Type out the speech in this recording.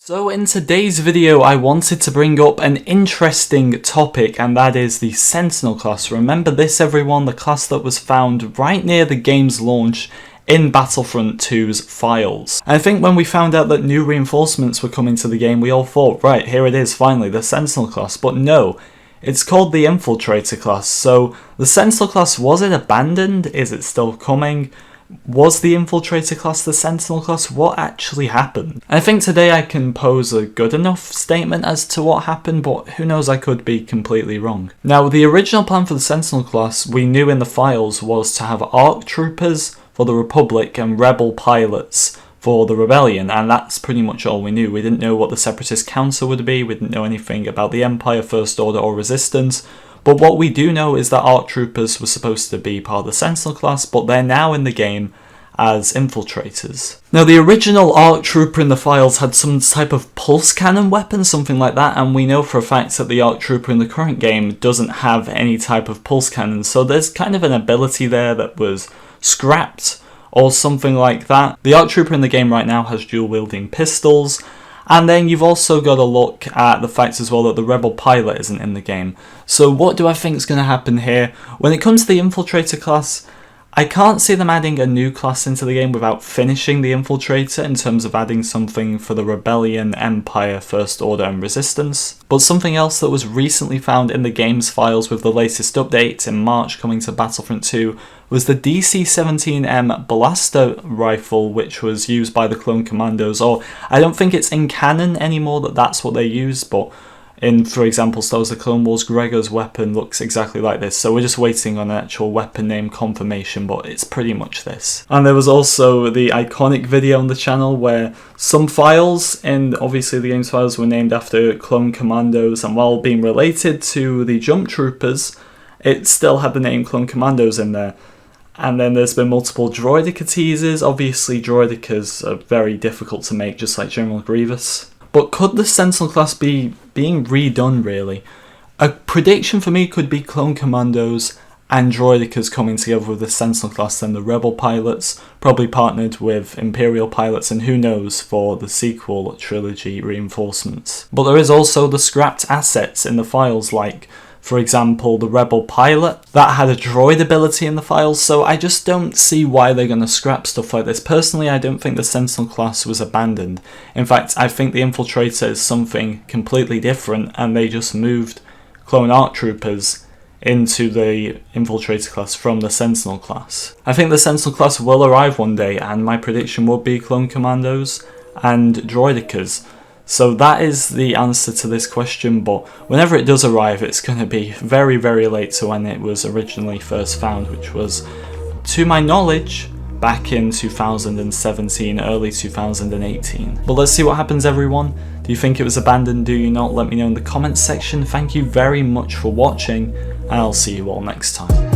So in today's video I wanted to bring up an interesting topic, and that is the Sentinel class. Remember this everyone, the class that was found right near the game's launch in Battlefront 2's files. And I think when we found out that new reinforcements were coming to the game, we all thought, right, here it is finally, the Sentinel class. But no, it's called the Infiltrator class. So the Sentinel class, was it abandoned? Is it still coming? Was the Infiltrator class the Sentinel class? What actually happened? I think today I can pose a good enough statement as to what happened, but who knows, I could be completely wrong. Now, the original plan for the Sentinel class, we knew in the files, was to have ARC troopers for the Republic and Rebel pilots for the Rebellion, and that's pretty much all we knew. We didn't know what the Separatist Council would be, we didn't know anything about the Empire, First Order or Resistance. But what we do know is that ARC troopers were supposed to be part of the Sentinel class, but they're now in the game as infiltrators. Now, the original ARC trooper in the files had some type of pulse cannon weapon, something like that, and we know for a fact that the ARC trooper in the current game doesn't have any type of pulse cannon, so there's kind of an ability there that was scrapped or something like that. The ARC trooper in the game right now has dual wielding pistols. And then you've also got to look at the fact as well that the Rebel pilot isn't in the game. So what do I think is going to happen here? When it comes to the Infiltrator class, I can't see them adding a new class into the game without finishing the Infiltrator in terms of adding something for the Rebellion, Empire, First Order and Resistance. But something else that was recently found in the game's files with the latest update in March coming to Battlefront 2 was the DC-17M blaster rifle, which was used by the Clone Commandos. Or I don't think it's in canon anymore that that's what they use, but in, for example, Star Wars The Clone Wars, Gregor's weapon looks exactly like this, so we're just waiting on an actual weapon name confirmation, but it's pretty much this. And there was also the iconic video on the channel where some files in, obviously the game's files, were named after Clone Commandos, and while being related to the Jump Troopers, it still had the name Clone Commandos in there. And then there's been multiple Droideka teasers. Obviously Droidekas are very difficult to make, just like General Grievous. But could the Sentinel class be being redone, really? A prediction for me could be Clone Commandos and Droidekas coming together with the Sentinel class and the Rebel pilots, probably partnered with Imperial pilots, and who knows for the sequel trilogy reinforcements. But there is also the scrapped assets in the files, like, for example, the Rebel pilot, that had a droid ability in the files, so I just don't see why they're going to scrap stuff like this. Personally, I don't think the Sentinel class was abandoned. In fact, I think the Infiltrator is something completely different, and they just moved Clone ARC troopers into the Infiltrator class from the Sentinel class. I think the Sentinel class will arrive one day, and my prediction would be Clone Commandos and Droidekas. So that is the answer to this question, but whenever it does arrive, it's going to be very, very late to when it was originally first found, which was, to my knowledge, back in 2017, early 2018. But let's see what happens, everyone. Do you think it was abandoned? Do you not? Let me know in the comments section. Thank you very much for watching, and I'll see you all next time.